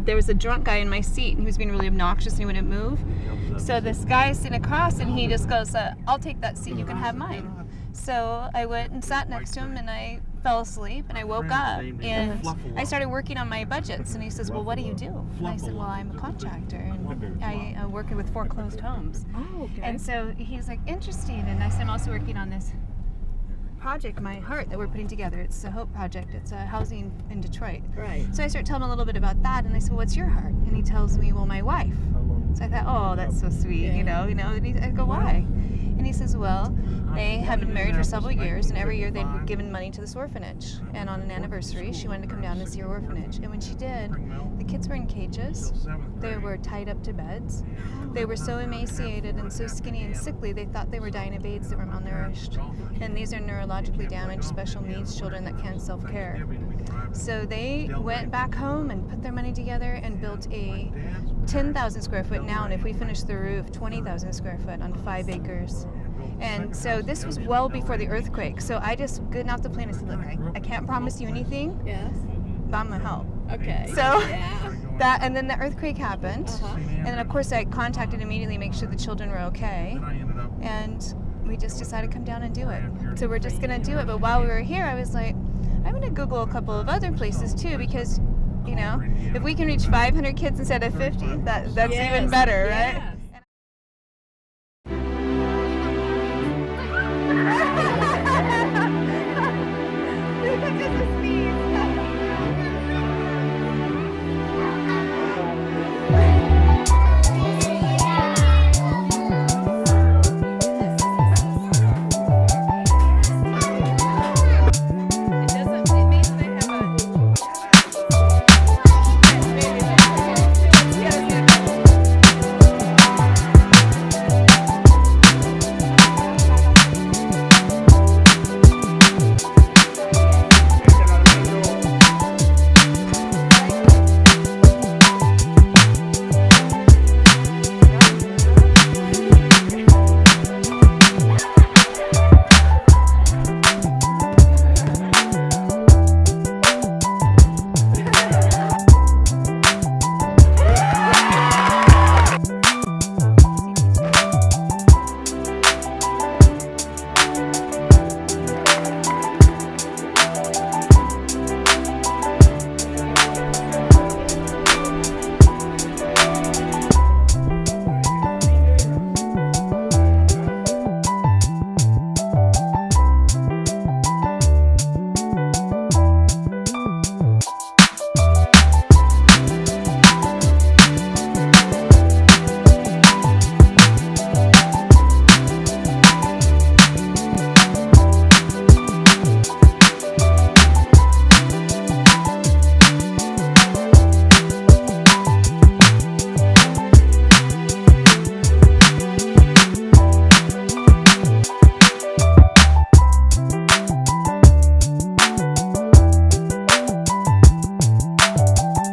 there was a drunk guy in my seat, and he was being really obnoxious, and he wouldn't move. So this guy is sitting across, and he just goes, I'll take that seat, you can have mine. So I went and sat next to him, and I fell asleep, and I woke up, and I started working on my budgets, and he says, well, what do you do? And I said, well, I'm a contractor, and I work with foreclosed homes. Oh, okay. And so he's like, interesting, and I said, I'm also working on this project, My Heart, that we're putting together. It's a Hope Project. It's a housing in Detroit. Right. So I start telling him a little bit about that, and I said, well, what's your heart? And he tells me, well, my wife. So I thought, oh, that's so sweet, you know. And I go, why? And he says, well, they had been married for several years, and every year they'd given money to this orphanage. And on an anniversary, she wanted to come down and see her orphanage. And when she did, the kids were in cages. They were tied up to beds. They were so emaciated and so skinny and sickly, they thought they were dying of AIDS. That were malnourished. And these are neurologically damaged, special needs children that can't self-care. So they went back home and put their money together and built a 10,000 square foot now, and if we finish the roof, 20,000 square foot on 5 acres. And so this was well before the earthquake. So I just getting off the plane and said, look, I can't promise you anything, Yes. but I'm going to help. Okay. So yeah. and then the earthquake happened. And then, of course, I contacted immediately to make sure the children were okay. And we just decided to come down and do it. So we're just going to do it. But while we were here, I was like, I'm going to Google a couple of other places, too, because, you know, if we can reach 500 kids instead of 50, that's Yes. even better, Yeah. right?